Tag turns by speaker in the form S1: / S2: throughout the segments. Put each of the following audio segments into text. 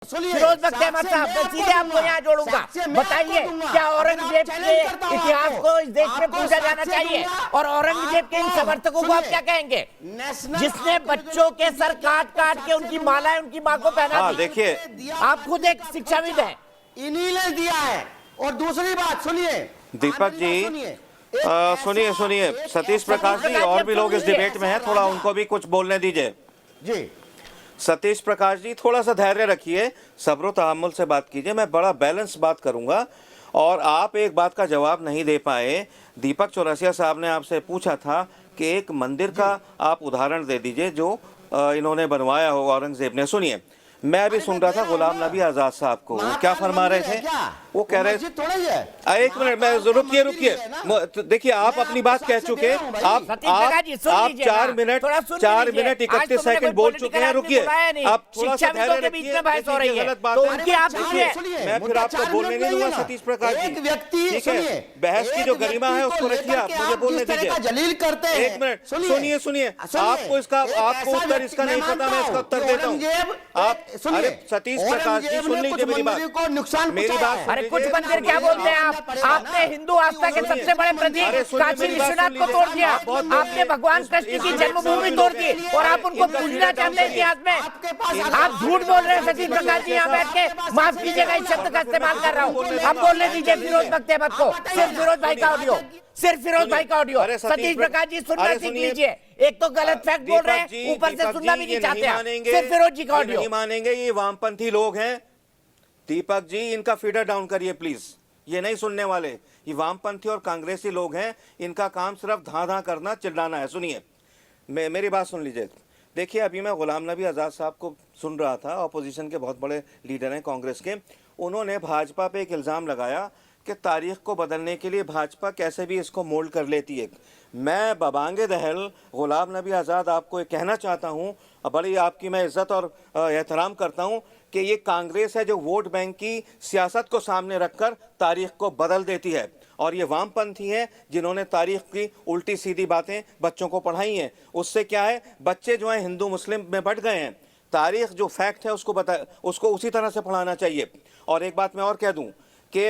S1: फिरोज बख्त अहमद साहब, मैं सीधे आपको यहाँ जोड़ूंगा। बताइए, क्या औरंगजेब के इतिहास को इस देश में पूछा जाना चाहिए? और औरंगजेब के इन समर्थकों को आप क्या कहेंगे, जिसने बच्चों के सर काट काट के उनकी मालाएं उनकी माँ को पहना दी?
S2: देखिए,
S1: आप खुद एक शिक्षाविद हैं।
S3: इन्हीं ने दिया है। और दूसरी बात सुनिए
S2: दीपक जी, सुनिए सतीश प्रकाश जी, और भी लोग इस डिबेट में हैं, थोड़ा उनको भी कुछ बोलने दीजिए
S3: जी।
S2: सतीश प्रकाश जी, थोड़ा सा धैर्य रखिए, सब्र तहम्मुल से बात कीजिए। मैं बड़ा बैलेंस बात करूंगा। और आप एक बात का जवाब नहीं दे पाए। दीपक चौरसिया साहब ने आपसे पूछा था कि एक मंदिर का आप उदाहरण दे दीजिए जो इन्होंने बनवाया हो औरंगजेब ने। सुनिए, मैं अभी सुन रहा था गुलाम नबी आजाद साहब को, वो क्या फरमा रहे थे? वो कह रहे थे, एक मिनट, मैं रुकिए। देखिए, आप अपनी बात कह चुके, आप 4 मिनट 31 सेकंड बोल चुके हैं। रुकिए, आप थोड़ा सा धैर्य रखिए। गलत बात है, मैं फिर आपको बोलने नहीं दूंगा। सतीश प्रकाश जी, ठीक है, बहस की जो गरिमा है उसको रखिए, आप मुझे बोलने दीजिए।
S3: जलील करते हैं।
S2: एक मिनट, सुनिए, आपको उत्तर इसका नहीं पता, मैं इसका उत्तर देता हूँ। आप सतीश प्रकाश जी, सुन लीजिए मेरी बात।
S1: अरे कुछ मंदिर क्या बोलते हैं आप? आपने हिंदू आस्था के सबसे बड़े प्रतीक काशी विश्वनाथ को तोड़ दिया। आपने भगवान कृष्ण की जन्मभूमि तोड़ दी और आप उनको पूजना चाहते हैं इतिहास में। आप झूठ बोल रहे हैं सतीश प्रकाश जी, यहाँ बैठ के। माफ कीजिएगा, इस शब्द का इस्तेमाल कर रहा हूँ। आप बोलने दीजिए फिरोज बख्त अहमद को। सिर्फ फिरोज भाई का ऑडियो, सिर्फ फिरोज भाई का ऑडियो। सतीश प्रकाश जी, सुनना सीख लीजिए। एक तो गलत फैक्ट बोल रहे हैं, ऊपर से सुनना भी नहीं चाहते। सिर्फ फिरोज जी का ऑडियो
S2: नहीं मानेंगे। ये वामपंथी लोग हैं दीपक जी, इनका फीडर डाउन करिए प्लीज। ये नहीं सुनने वाले। ये वामपंथी और कांग्रेसी लोग हैं, इनका काम सिर्फ धां करना, चिल्लाना है। सुनिए, मेरी बात सुन लीजिए। देखिए, अभी मैं गुलाम नबी आज़ाद साहब को सुन रहा था, ऑपोजिशन के बहुत बड़े लीडर हैं कांग्रेस के। उन्होंने भाजपा पे एक इल्ज़ाम लगाया कि तारीख को बदलने के लिए भाजपा कैसे भी इसको मोल्ड कर लेती है। मैं बबांगे दहल गुलाम नबी आज़ाद आपको कहना चाहता हूँ, बड़ी आपकी मैं इज्जत और एहतराम करता हूँ, कि ये कांग्रेस है जो वोट बैंक की सियासत को सामने रखकर तारीख को बदल देती है। और ये वामपंथी हैं जिन्होंने तारीख की उल्टी सीधी बातें बच्चों को पढ़ाई हैं। उससे क्या है, बच्चे जो हैं हिंदू मुस्लिम में बंट गए हैं। तारीख जो फैक्ट है उसको उसी तरह से पढ़ाना चाहिए। और एक बात मैं और कह दूं कि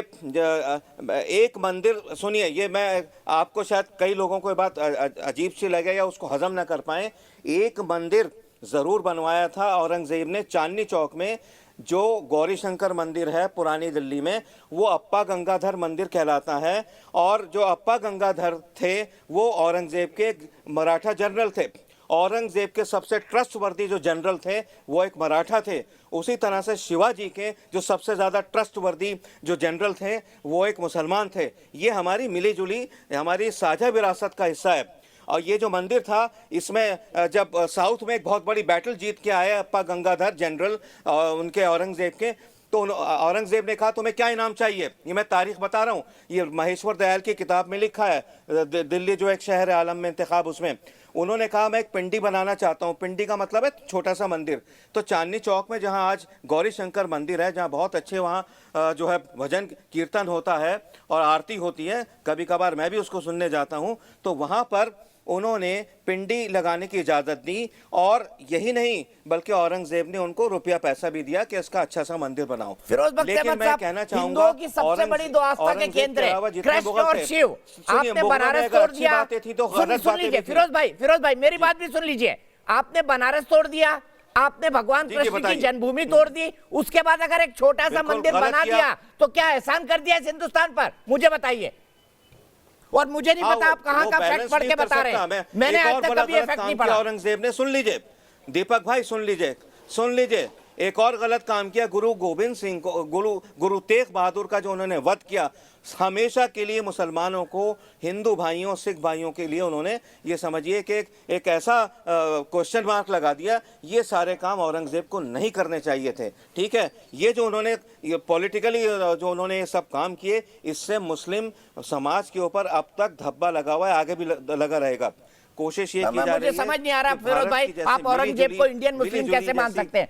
S2: एक मंदिर, सुनिए, ये मैं आपको शायद कई लोगों को ये बात अजीब सी लगे या उसको हजम ना कर पाए। एक मंदिर ज़रूर बनवाया था औरंगज़ेब ने चांदनी चौक में, जो गौरी शंकर मंदिर है पुरानी दिल्ली में, वो अप्पा गंगाधर मंदिर कहलाता है। और जो अप्पा गंगाधर थे वो औरंगज़ेब के मराठा जनरल थे। औरंगज़ेब के सबसे ट्रस्टवर्दी जो जनरल थे वो एक मराठा थे। उसी तरह से शिवाजी के जो सबसे ज़्यादा ट्रस्टवर्दी जो जनरल थे वो एक मुसलमान थे। ये हमारी मिली जुली, हमारी साझा विरासत का हिस्सा है। और ये जो मंदिर था, इसमें जब साउथ में एक बहुत बड़ी बैटल जीत के आए अप्पा गंगाधर जनरल उनके औरंगज़ेब के, तो औरंगज़ेब ने कहा तुम्हें क्या इनाम चाहिए? ये मैं तारीख बता रहा हूँ, ये महेश्वर दयाल की किताब में लिखा है, दिल्ली जो एक शहर है आलम में इंतखाब, उसमें उन्होंने कहा मैं एक पिंडी बनाना चाहता हूँ। पिंडी का मतलब है छोटा सा मंदिर। तो चांदनी चौक में जहाँ आज गौरी शंकर मंदिर है, जहाँ बहुत अच्छे वहाँ जो है भजन कीर्तन होता है और आरती होती है, कभी कभार मैं भी उसको सुनने जाता हूँ, तो वहाँ पर उन्होंने पिंडी लगाने की इजाज़त दी। और यही नहीं बल्कि औरंगज़ेब ने उनको रुपया पैसा भी दिया कि इसका अच्छा सा मंदिर बनाओ।
S1: लेकिन मैं कहना चाहूंगा की सबसे बड़ी दो आस्था के केंद्र है कृष्ण और शिव। आपने बनारस तोड़ दिया। सुन लीजिए फिरोज भाई, मेरी बात भी सुन लीजिए। आपने बनारस तोड़ दिया, आपने भगवान कृष्ण की जन्मभूमि तोड़ दी, उसके बाद अगर एक छोटा सा मंदिर बना दिया तो क्या एहसान कर दिया इस हिंदुस्तान पर? मुझे बताइए। और मुझे नहीं पता आप कहां का फैक्ट पढ़ के बता रहे हैं। मैंने आज तक कभी ये फैक्ट नहीं पढ़ा।
S2: औरंगज़ेब ने, सुन लीजिए दीपक भाई, सुन लीजिए, एक और गलत काम किया। गुरु गोविंद सिंह को, गुरु तेग बहादुर का जो उन्होंने वध किया, हमेशा के लिए मुसलमानों को, हिंदू भाइयों सिख भाइयों के लिए उन्होंने ये समझिए कि एक ऐसा क्वेश्चन मार्क लगा दिया। ये सारे काम औरंगज़ेब को नहीं करने चाहिए थे। ठीक है, ये जो उन्होंने पॉलिटिकली जो उन्होंने ये सब काम किए, इससे मुस्लिम समाज के ऊपर अब तक धब्बा लगा हुआ है, आगे भी लगा रहेगा। कोशिश ये की जा रही है।
S1: मुझे समझ नहीं आ रहा फिरोज भाई, आप औरंगजेब को इंडियन मुस्लिम कैसे मान सकते हैं?